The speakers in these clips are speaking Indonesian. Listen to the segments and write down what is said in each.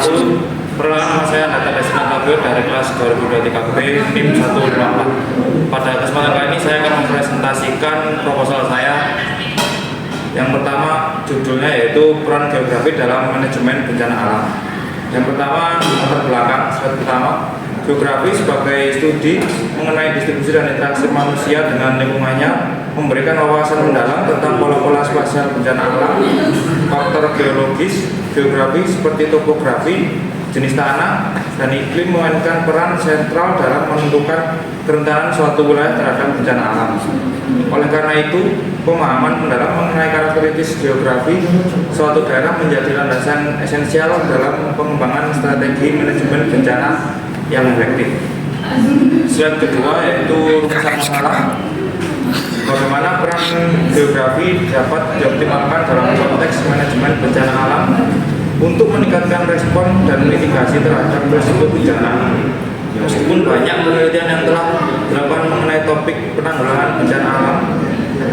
wabarakatuh. Perkenalkan nama saya Nathan Desna Kabir dari kelas 2023 KP NIM 154. Pada kesempatan kali ini saya akan mempresentasikan proposal saya. Yang pertama judulnya yaitu peran geografi dalam manajemen bencana alam. Yang pertama latar belakang. Slide pertama, geografi sebagai studi mengenai distribusi dan interaksi manusia dengan lingkungannya, memberikan wawasan mendalam tentang pola-pola spasial bencana alam, faktor geologis, geografi seperti topografi, jenis tanah, dan iklim memainkan peran sentral dalam menentukan kerentanan suatu wilayah terhadap bencana alam. Oleh karena itu, pemahaman mendalam mengenai karakteristik geografi suatu daerah menjadi landasan esensial dalam pengembangan strategi manajemen bencana yang efektif. Slide kedua yaitu rumusan masalah. Bagaimana peran geografi dapat dioptimalkan dalam konteks manajemen bencana alam untuk meningkatkan respon dan mitigasi terhadap risiko bencana. Meskipun banyak penelitian yang telah dilakukan mengenai topik penanggulangan bencana alam,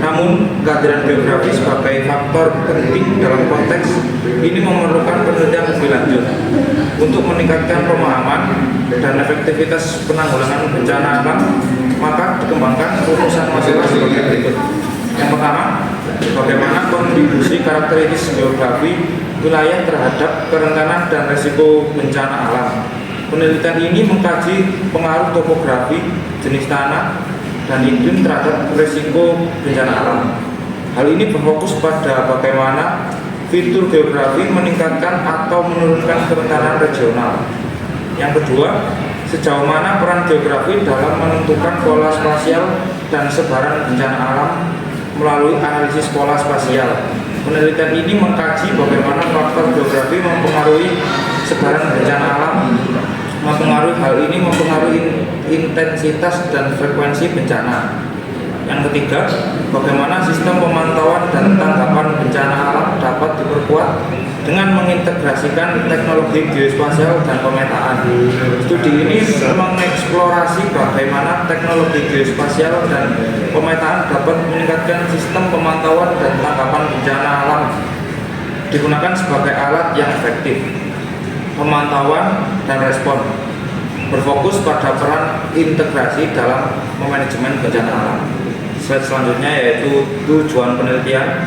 namun kehadiran geografi sebagai faktor penting dalam konteks ini memerlukan penelitian lebih lanjut untuk meningkatkan pemahaman dan efektivitas penanggulangan bencana alam. Maka dikembangkan rumusan masalah sebagai berikut. Yang pertama, bagaimana kontribusi karakteristik geografi wilayah terhadap kerentanan dan risiko bencana alam. Penelitian ini mengkaji pengaruh topografi, jenis tanah, dan iklim terhadap risiko bencana alam. Hal ini berfokus pada bagaimana fitur geografi meningkatkan atau menurunkan kerentanan regional. Yang kedua, sejauh mana peran geografi dalam menentukan pola spasial dan sebaran bencana alam melalui analisis pola spasial. Penelitian ini mengkaji bagaimana faktor geografi mempengaruhi sebaran bencana alam. Hal ini mempengaruhi intensitas dan frekuensi bencana. Yang ketiga, bagaimana sistem pemantauan dan tanggapan bencana alam dapat diperkuat dengan mengintegrasikan teknologi geospasial dan pemetaan. Studi ini mengeksplorasi bagaimana teknologi geospasial dan pemetaan dapat meningkatkan sistem pemantauan dan tanggapan bencana alam digunakan sebagai alat yang efektif. Pemantauan dan respon berfokus pada peran integrasi dalam manajemen bencana alam. Slide selanjutnya yaitu tujuan penelitian.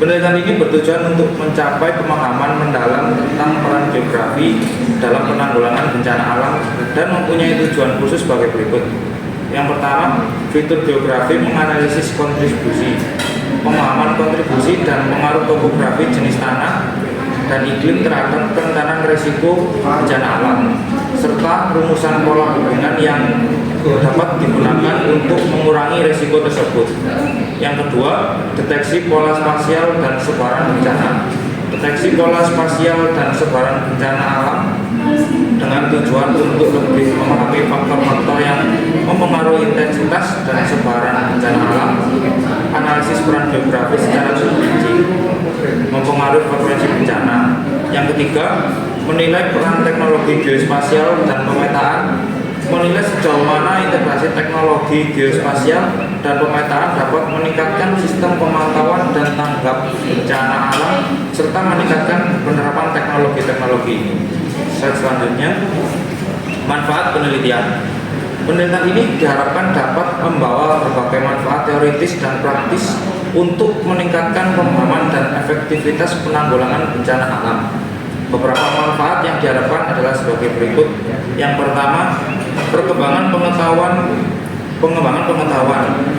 Penelitian ini bertujuan untuk mencapai pemahaman mendalam tentang peran geografi dalam penanggulangan bencana alam dan mempunyai tujuan khusus sebagai berikut. Yang pertama, fitur geografi menganalisis kontribusi, pemahaman kontribusi dan pengaruh topografi jenis tanah dan iklim terhadap kerentanan risiko bencana alam, serta rumusan pola hubungan yang dapat digunakan untuk mengurangi risiko tersebut. Yang kedua, deteksi pola spasial dan sebaran bencana. Deteksi pola spasial dan sebaran bencana alam dengan tujuan untuk lebih memahami faktor-faktor yang mempengaruhi intensitas dan sebaran bencana alam. Analisis peran geografis secara terperinci mempengaruhi frekuensi bencana. Yang ketiga, menilai peran teknologi geospasial dan pemetaan. Menilai sejauh mana integrasi teknologi geospasial dan pemetaan dapat meningkatkan sistem pemantauan dan tanggap bencana alam serta meningkatkan penerapan teknologi-teknologi ini. Slide selanjutnya, manfaat penelitian. Penelitian ini diharapkan dapat membawa berbagai manfaat teoritis dan praktis untuk meningkatkan pemahaman dan efektivitas penanggulangan bencana alam. Beberapa manfaat yang diharapkan adalah sebagai berikut. Yang pertama, pengembangan pengetahuan.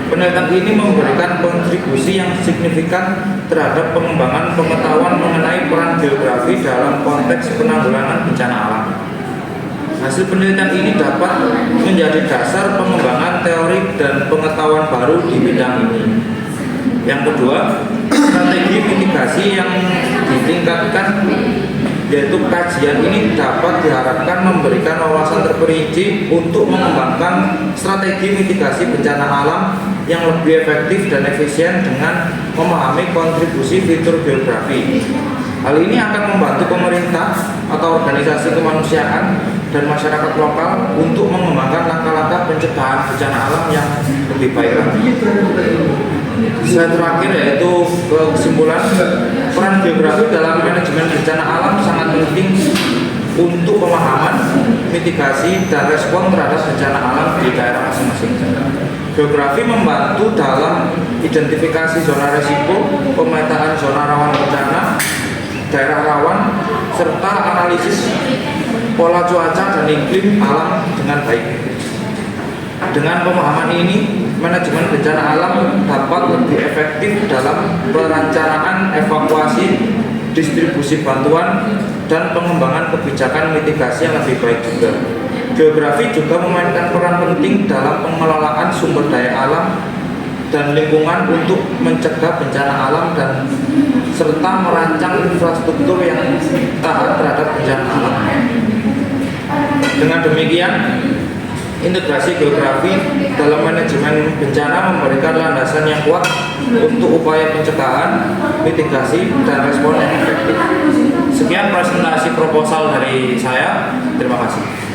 Penelitian ini memberikan kontribusi yang signifikan terhadap pengembangan pengetahuan mengenai peran geografi dalam konteks penanggulangan bencana alam. Hasil penelitian ini dapat menjadi dasar pengembangan teori dan pengetahuan baru di bidang ini. Yang kedua, strategi mitigasi yang ditingkatkan, yaitu kajian ini dapat diharapkan memberikan wawasan terperinci untuk mengembangkan strategi mitigasi bencana alam yang lebih efektif dan efisien dengan memahami kontribusi fitur geografi. Hal ini akan membantu pemerintah atau organisasi kemanusiaan dan masyarakat lokal untuk mengembangkan langkah-langkah pencegahan bencana alam yang lebih baik lagi. Slide terakhir yaitu kesimpulan, peran geografi dalam manajemen bencana alam sangat penting untuk pemahaman, mitigasi, dan respon terhadap bencana alam di daerah masing-masing. Geografi membantu dalam identifikasi zona risiko, pemetaan zona rawan bencana, daerah rawan, serta analisis pola cuaca dan iklim alam dengan baik. Dengan pemahaman ini, manajemen bencana alam dapat lebih efektif dalam perencanaan evakuasi, distribusi bantuan, dan pengembangan kebijakan mitigasi yang lebih baik juga. Geografi juga memainkan peran penting dalam pengelolaan sumber daya alam dan lingkungan untuk mencegah bencana alam dan serta merancang infrastruktur yang tahan terhadap bencana alam. Dengan demikian, integrasi geografi dalam manajemen bencana memberikan landasan yang kuat untuk upaya pencegahan, mitigasi, dan respon yang efektif. Sekian presentasi proposal dari saya. Terima kasih.